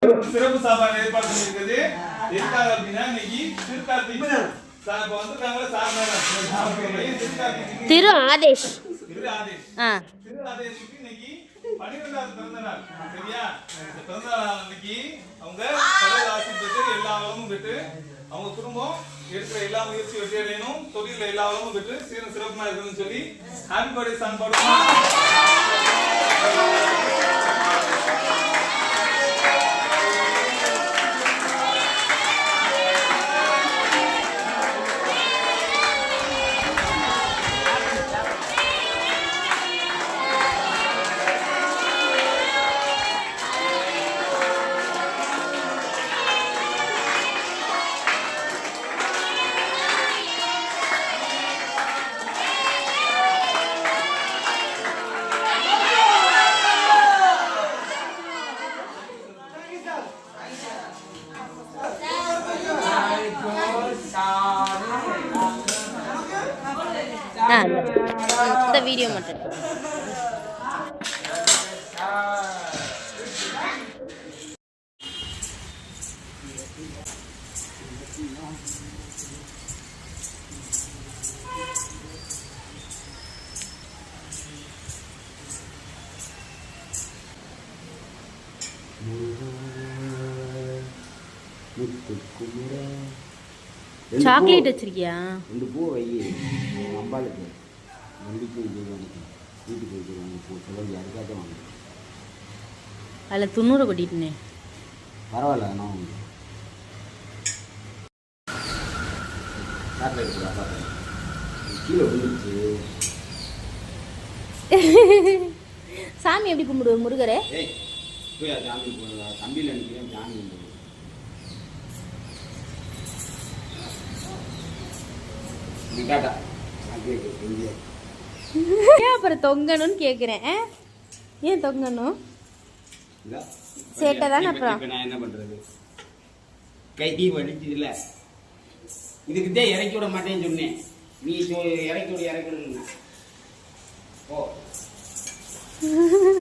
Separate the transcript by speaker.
Speaker 1: சிறப்பு சாப்பாடு ஏற்பாடு பண்ணிருக்குது. எதுக்காக அப்படின்னா இன்னைக்கு திருக்கார்த்திகை இப்ப வந்துருக்காங்களே
Speaker 2: திரு ஆதேஷ்
Speaker 1: திரு ஆதேஷுக்கு இன்னைக்கு 12வது பிறந்த நாள். சரியா? இந்த பிறந்த நாள் அன்னைக்கு அவங்க கடவுள் ஆசி பெற்று எல்லா வளமும் பெற்று அவங்க குடும்பம் இருக்கிற எல்லா முயற்சி வெற்றி அடையணும், தொழில எல்லா வளமும் பெற்று சீரும் சிறப்புமா இருக்கணும்னு சொல்லி ஹாப்பி பர்த்டே சாங் பாடுவோமா?
Speaker 2: இந்த வீடியோ மட்டும் சாக்லேட் வச்சிருக்கியா?
Speaker 3: ரெண்டு பூ வை அம்பாளுக்கு வண்டிக்கு வீட்டுக்கு வைக்கிறோம் பூ சொல்லி அதுக்காக வாங்க.
Speaker 2: அதில் 90 கொட்டிட்டுனே
Speaker 3: பரவாயில்ல. நான் சாக்லேட் கீழே விழுந்துச்சு.
Speaker 2: சாமி எப்படி கும்பிடுவோம் முருகரே?
Speaker 3: ஏய் போய் சாமி தம்பியில் நினைக்கிறேன். சாமி டாட்டா
Speaker 2: ஏன் அப்புறம் தொங்கணும்னு கேட்குறேன். ஏன் தொங்கணும்? சேட்டை தானே. அப்புறம்
Speaker 3: நான் என்ன பண்றது? கை தீ வலிக்குது இல்ல, இதுக்குதே இறக்கி விட மாட்டேன்னு சொன்னேன். நீ இறக்கி விட இறக்கணும். ஓ